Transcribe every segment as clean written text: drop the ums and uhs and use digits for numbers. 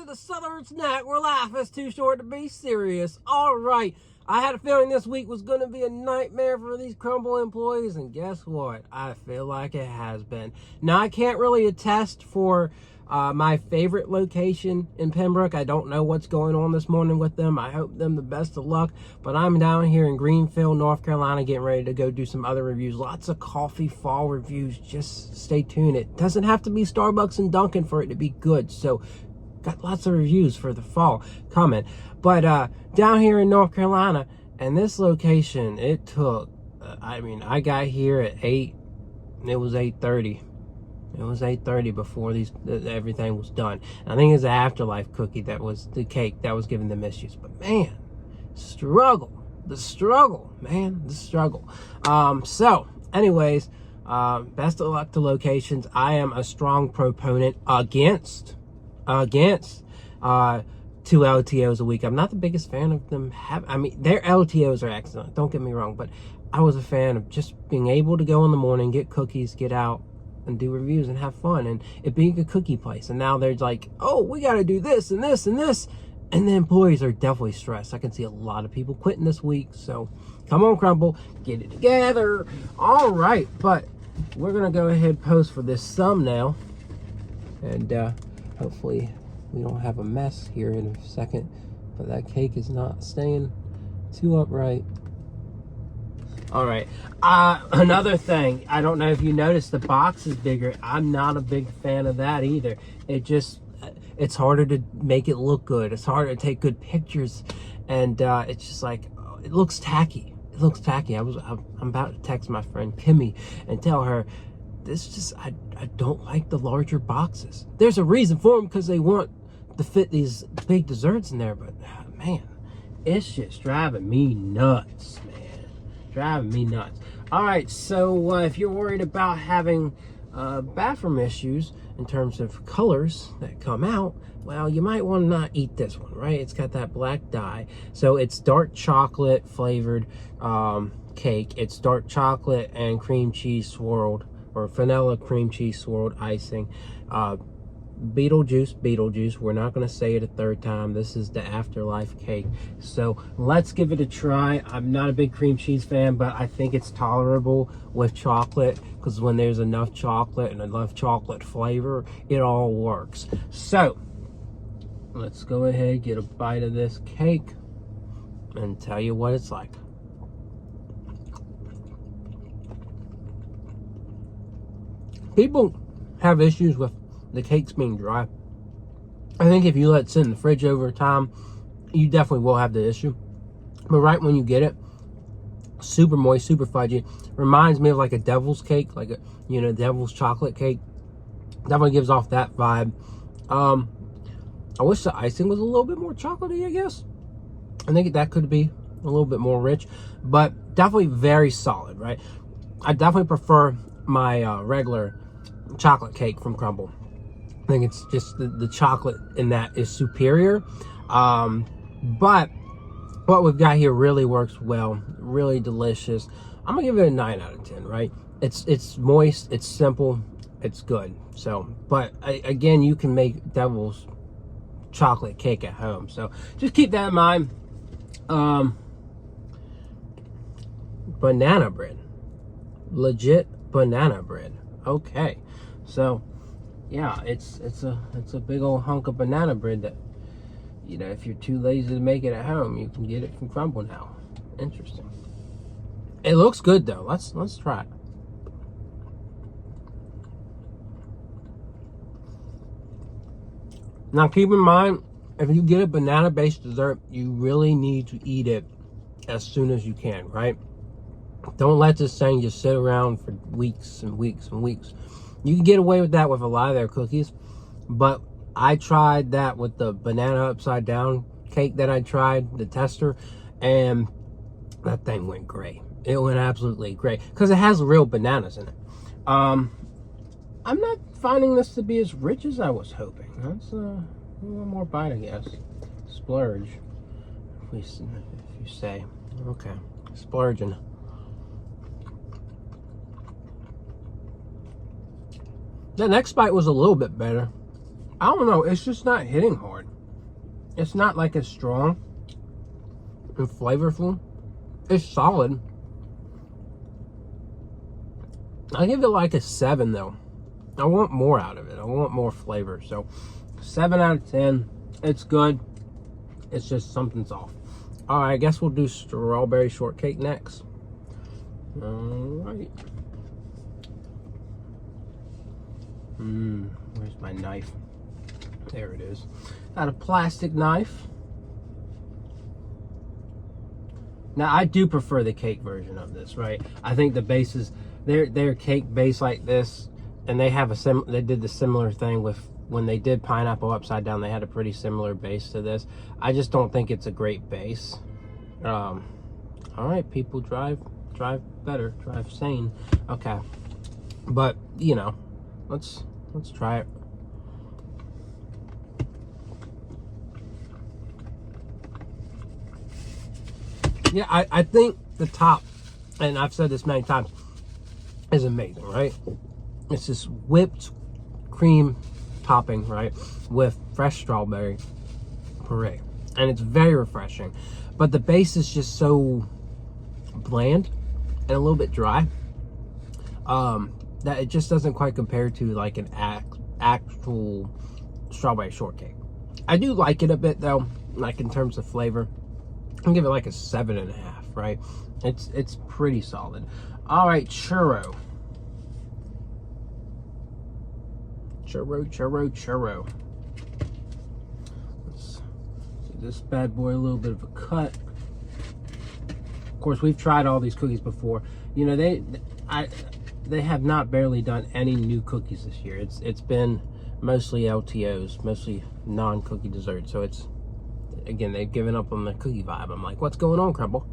to the Southern Snack where life is too short to be serious. All right, I had a feeling this week was going to be a nightmare for these Crumbl employees, and guess what? I feel like it has been. Now, I can't really attest for my favorite location in Pembroke. I don't know what's going on this morning with them. I hope them the best of luck, but I'm down here in Greenfield, North Carolina, getting ready to go do some other reviews. Lots of coffee fall reviews. Just stay tuned. It doesn't have to be Starbucks and Dunkin' for it to be good, so got lots of reviews for the fall coming. But down here in North Carolina, and this location, it took, I got here at 8, and it was 8:30. It was 8:30 before everything was done. And I think it's the Afterlife cookie that was the cake that was giving them issues. But man, the struggle, man, the struggle. So anyways, best of luck to locations. I am a strong proponent against 2 LTOs a week. I'm not the biggest fan of them. Their LTOs are excellent, don't get me wrong, but I was a fan of just being able to go in the morning, get cookies, get out and do reviews and have fun, and it being a cookie place. And now they're like, oh, we got to do this and this and this, and the employees are definitely stressed. I can see a lot of people quitting this week, so come on, Crumbl, get it together. All right, but we're gonna go ahead and post for this thumbnail, and hopefully we don't have a mess here in a second, but that cake is not staying too upright. All right, another thing, I don't know if you noticed, the box is bigger. I'm not a big fan of that either. It's harder to make it look good. It's harder to take good pictures, and it's just like, it looks tacky. It looks tacky. I'm about to text my friend Kimmy and tell her, I don't like the larger boxes. There's a reason for them, because they want to fit these big desserts in there, but man, it's just driving me nuts, man. Driving me nuts. All right, so if you're worried about having bathroom issues in terms of colors that come out, well, you might want to not eat this one, right? It's got that black dye. So it's dark chocolate flavored cake. It's dark chocolate and cream cheese swirled, or vanilla cream cheese swirled icing. Beetlejuice. We're not going to say it a third time. This is the Afterlife cake. So let's give it a try. I'm not a big cream cheese fan, but I think it's tolerable with chocolate, because when there's enough chocolate and enough chocolate flavor, it all works. So let's go ahead, get a bite of this cake, and tell you what it's like. People have issues with the cakes being dry. I think if you let it sit in the fridge over time, you definitely will have the issue. But right when you get it, super moist, super fudgy. Reminds me of like a devil's cake, like a devil's chocolate cake. Definitely gives off that vibe. I wish the icing was a little bit more chocolatey, I guess. I think that could be a little bit more rich, but definitely very solid, right? I definitely prefer my regular chocolate cake from Crumbl. I think it's just the chocolate in that is superior. But what we've got here really works well, really delicious. I'm gonna give it a 9 out of 10, right? It's moist, it's simple, it's good. So, but again, you can make devil's chocolate cake at home, so just keep that in mind. Banana bread, legit banana bread. Okay, so yeah, it's a big old hunk of banana bread that, if you're too lazy to make it at home, you can get it from Crumbl now. Interesting. It looks good though. Let's try it. Now keep in mind, if you get a banana based dessert, you really need to eat it as soon as you can, right? Don't let this thing just sit around for weeks and weeks and weeks. You can get away with that with a lot of their cookies, but I tried that with the banana upside down cake that I tried, the tester, and that thing went great. It went absolutely great, because it has real bananas in it. I'm not finding this to be as rich as I was hoping. That's one more bite, I guess. Splurge, if you say. Okay, splurging. The next bite was a little bit better. I don't know, it's just not hitting hard. It's not like as strong and flavorful. It's solid. I give it like a 7 though. I want more out of it. I want more flavor. So 7 out of 10. It's good. It's just something's off. All right, I guess we'll do strawberry shortcake next. All right. Where's my knife? There it is. Got a plastic knife. Now I do prefer the cake version of this, right? I think the bases, they're cake base like this, and they have they did the similar thing with when they did pineapple upside down. They had a pretty similar base to this. I just don't think it's a great base. All right, people, drive better, drive sane. Okay, but you know, let's try it. Yeah, I think the top, and I've said this many times, is amazing, right? It's this whipped cream topping, right, with fresh strawberry puree, and it's very refreshing. But the base is just so bland and a little bit dry that it just doesn't quite compare to like an actual strawberry shortcake. I do like it a bit though, like in terms of flavor. I'll give it like a 7.5, right? It's pretty solid. All right, churro. Churro. Let's give this bad boy a little bit of a cut. Of course, we've tried all these cookies before. You know, they have not barely done any new cookies this year. It's been mostly LTOs, mostly non-cookie desserts. So it's, again, they've given up on the cookie vibe. I'm like, what's going on, Crumbl?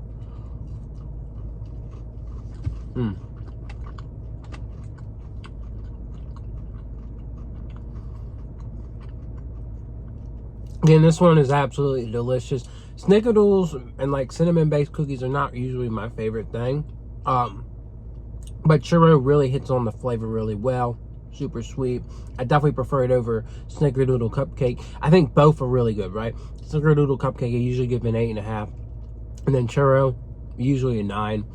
Again, this one is absolutely delicious. Snickerdoodles and like cinnamon-based cookies are not usually my favorite thing. But churro really hits on the flavor really well. Super sweet. I definitely prefer it over snickerdoodle cupcake. I think both are really good, right? Snickerdoodle cupcake, I usually give an 8.5. And then churro, usually a 9.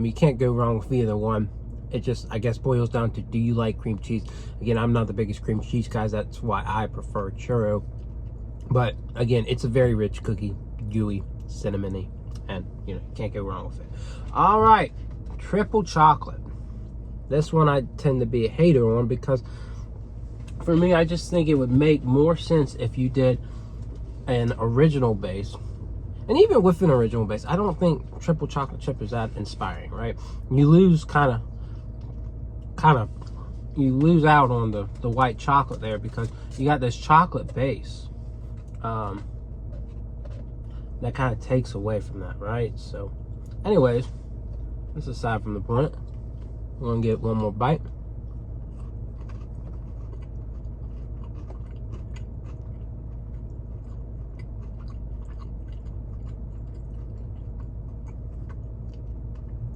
You can't go wrong with either one. It just, I guess, boils down to, do you like cream cheese? Again, I'm not the biggest cream cheese guy. That's why I prefer churro. But again, it's a very rich cookie, gooey, cinnamony, and you know, you can't go wrong with it. All right, triple chocolate. This one I tend to be a hater on because for me, I just think it would make more sense if you did an original base. And even with an original base, I don't think triple chocolate chip is that inspiring, right? You lose you lose out on the white chocolate there because you got this chocolate base. That kind of takes away from that, right? So anyways, that's aside from the point. We're gonna get one more bite.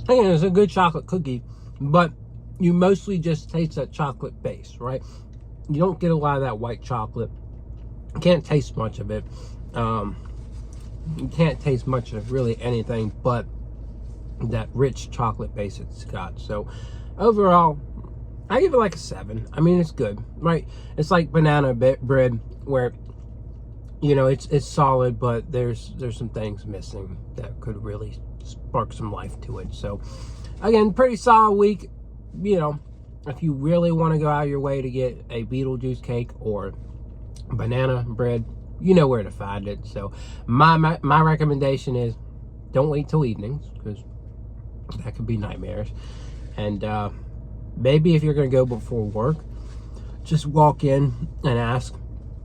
Again, it's a good chocolate cookie, but you mostly just taste that chocolate base, right? You don't get a lot of that white chocolate. You can't taste much of it. You can't taste much of really anything but that rich chocolate base it's got. So overall, I give it like a 7. I mean, it's good, right? It's like banana bread where, you know, it's solid, but there's some things missing that could really spark some life to it. So again, pretty solid week. You know, if you really want to go out of your way to get a Beetlejuice cake or banana bread, you know where to find it. So my recommendation is don't wait till evenings because that could be nightmares. And maybe if you're going to go before work, just walk in and ask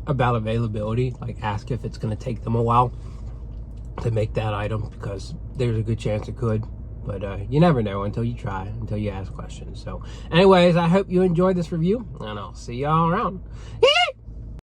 about availability. Like, ask if it's going to take them a while to make that item, because there's a good chance it could. But you never know until you try, until you ask questions. So anyways, I hope you enjoyed this review, and I'll see y'all around.